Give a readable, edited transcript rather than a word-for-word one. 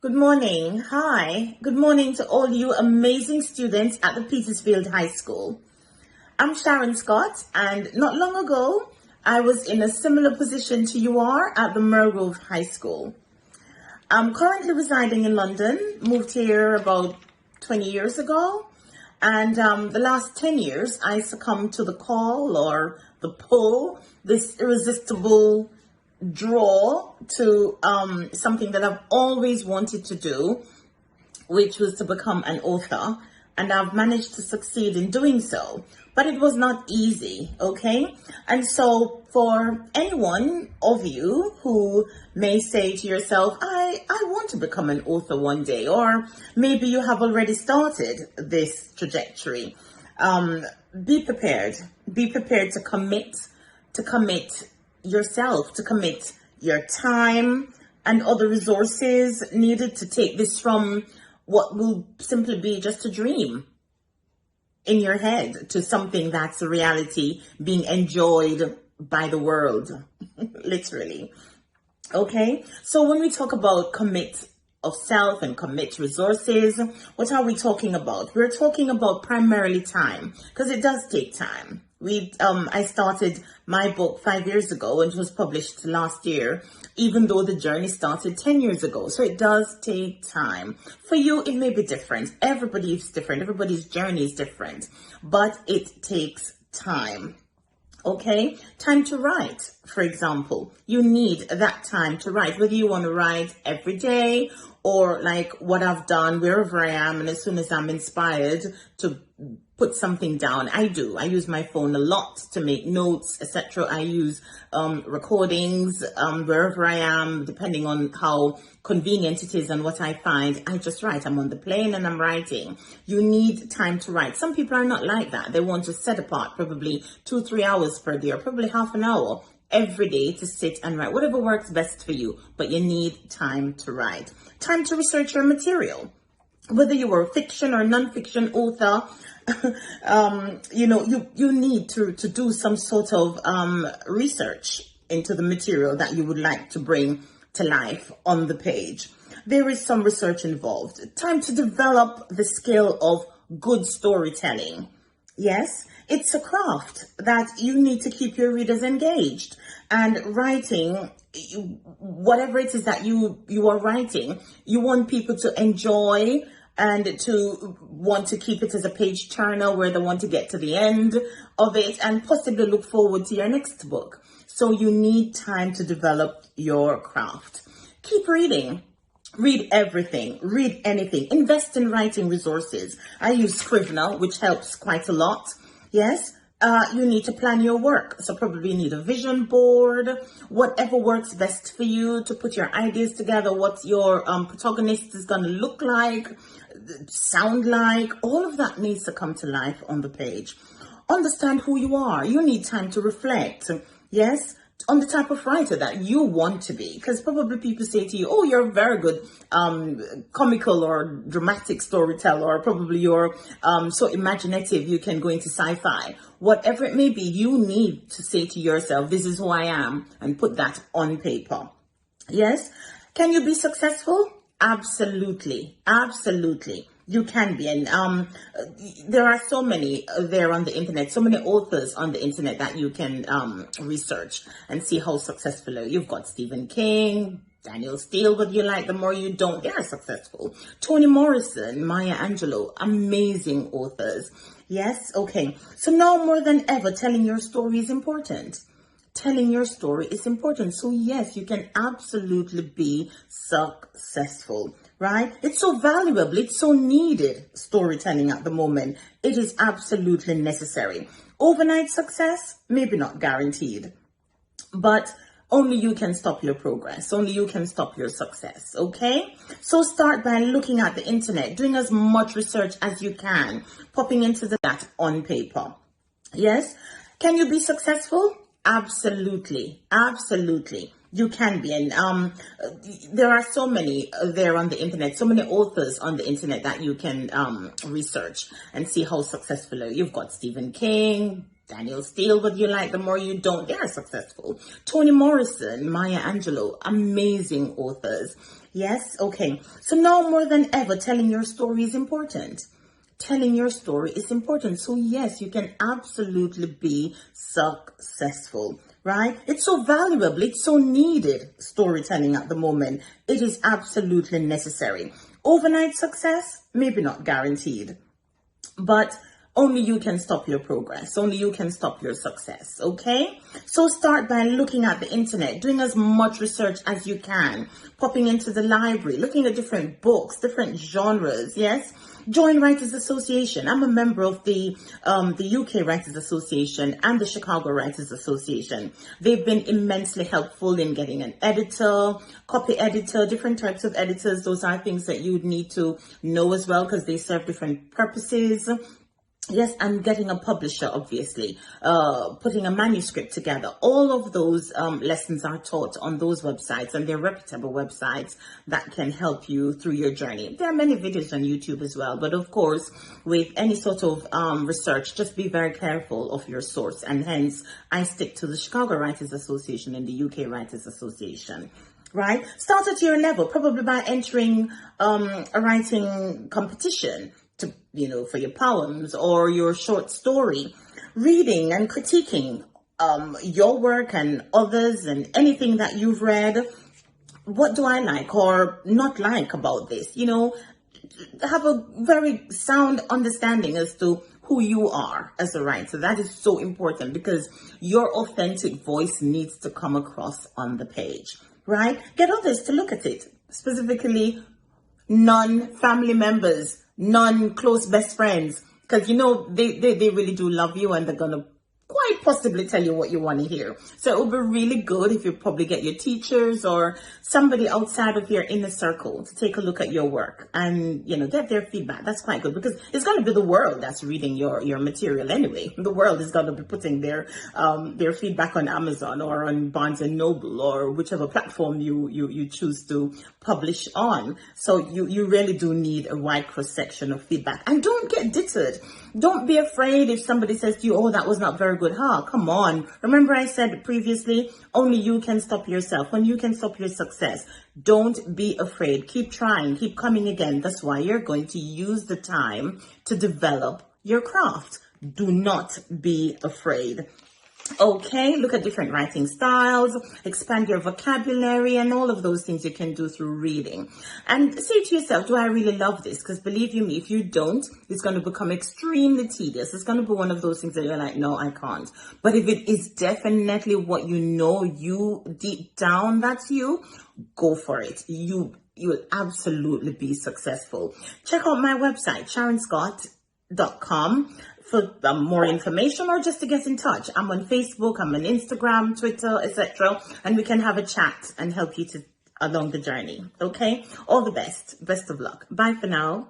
Good morning. Hi. Good morning to all you amazing students at the Petersfield High School. I'm Sharon Scott, and not long ago, I was in a similar position to you are at the Mergrove High School. I'm currently residing in London, moved here about 20 years ago, and the last 10 years, I succumbed to the call or the pull, this irresistible draw to something that I've always wanted to do, which was to become an author, and I've managed to succeed in doing so. But it was not easy, okay? And so for anyone of you who may say to yourself, I want to become an author one day, or maybe you have already started this trajectory, be prepared. Be prepared to commit yourself, to commit your time and other resources needed to take this from what will simply be just a dream in your head to something that's a reality being enjoyed by the world, literally. Okay, so when we talk about commit of self and commit resources, what are we talking about? We're talking about primarily time, because it does take time. I started my book 5 years ago and it was published last year, even though the journey started 10 years ago. So it does take time. For you, it may be different. Everybody is different. Everybody's journey is different, but it takes time. Okay, time to write, for example. You need that time to write, whether you want to write every day or like what I've done wherever I am, and as soon as I'm inspired to put something down, I do. I use my phone a lot to make notes, etc. I use recordings wherever I am, depending on how convenient it is and what I find. I just write. I'm on the plane and I'm writing. You need time to write. Some people are not like that. They want to set apart probably 2-3 hours per day, or probably half an hour every day to sit and write, whatever works best for you, but you need time to write. Time to research your material. Whether you were a fiction or non-fiction author, you need to do some sort of research into the material that you would like to bring to life on the page. There is some research involved. Time to develop the skill of good storytelling. Yes, it's a craft that you need to keep your readers engaged. And writing, whatever it is that you are writing, you want people to enjoy and to want to keep it as a page turner where they want to get to the end of it and possibly look forward to your next book. So you need time to develop your craft. Keep reading. Read everything, read anything, invest in writing resources. I use Scrivener, which helps quite a lot. Yes, you need to plan your work. So probably you need a vision board, whatever works best for you to put your ideas together, what your protagonist is going to look like, sound like. All of that needs to come to life on the page. Understand who you are. You need time to reflect. Yes, on the type of writer that you want to be, because probably people say to you, oh, you're a very good comical or dramatic storyteller, or probably you're so imaginative you can go into sci-fi. Whatever it may be, you need to say to yourself, this is who I am, and put that on paper. Yes, can you be successful? Absolutely, absolutely. You can be. And there are so many there on the internet, so many authors on the internet that you can research and see how successful are. You've got Stephen King, Daniel Steele, whether you like them or you don't, they are successful. Toni Morrison, Maya Angelou, amazing authors. Yes, okay. So now more than ever, telling your story is important. Telling your story is important. So yes, you can absolutely be successful, right? It's so valuable. It's so needed, storytelling at the moment. It is absolutely necessary. Overnight success, maybe not guaranteed, but only you can stop your progress. Only you can stop your success, okay? So start by looking at the internet, doing as much research as you can, popping into that on paper. Yes? Can you be successful? Absolutely. Absolutely. You can be. And there are so many there on the internet, so many authors on the internet that you can research and see how successful are. You've got Stephen King, Daniel Steele, whether you like them or you don't, they are successful. Toni Morrison, Maya Angelou, amazing authors. Yes, okay. So now more than ever, telling your story is important. Telling your story is important. So yes, you can absolutely be successful, right? It's so valuable. It's so needed, storytelling at the moment. It is absolutely necessary. Overnight success, maybe not guaranteed, but only you can stop your progress. Only you can stop your success, okay? So start by looking at the internet, doing as much research as you can, popping into the library, looking at different books, different genres, yes? Join Writers Association. I'm a member of the UK Writers Association and the Chicago Writers Association. They've been immensely helpful in getting an editor, copy editor, different types of editors. Those are things that you would need to know as well because they serve different purposes. Yes, and getting a publisher, obviously, putting a manuscript together. All of those lessons are taught on those websites, and they're reputable websites that can help you through your journey. There are many videos on YouTube as well, but of course, with any sort of research, just be very careful of your source. And hence, I stick to the Chicago Writers Association and the UK Writers Association. Right? Start at your level, probably by entering a writing competition to, for your poems or your short story, reading and critiquing your work and others and anything that you've read. What do I like or not like about this? Have a very sound understanding as to who you are as a writer. That is so important because your authentic voice needs to come across on the page, right? Get others to look at it, specifically non-family members, non-close best friends, because they really do love you and they're gonna quite possibly tell you what you want to hear. So it would be really good if you probably get your teachers or somebody outside of your inner circle to take a look at your work and get their feedback. That's quite good because it's going to be the world that's reading your material anyway. The world is going to be putting their feedback on Amazon or on Barnes and Noble or whichever platform you choose to publish on. So you really do need a wide cross section of feedback, and don't get deterred. Don't be afraid if somebody says to you, "Oh, that was not very good." Come on. Remember I said previously, only you can stop yourself. When you can stop your success, don't be afraid. Keep trying, keep coming again. That's why you're going to use the time to develop your craft. Do not be afraid. Okay, look at different writing styles, expand your vocabulary, and all of those things you can do through reading. And say to yourself, do I really love this? Because believe you me, if you don't, it's going to become extremely tedious. It's going to be one of those things that you're like, no, I can't. But if it is definitely what you deep down, that's you, go for it. You will absolutely be successful. Check out my website, SharonScott.com. for more information or just to get in touch. I'm on Facebook, I'm on Instagram, Twitter, etc. And we can have a chat and help you along the journey. Okay? All the best. Best of luck. Bye for now.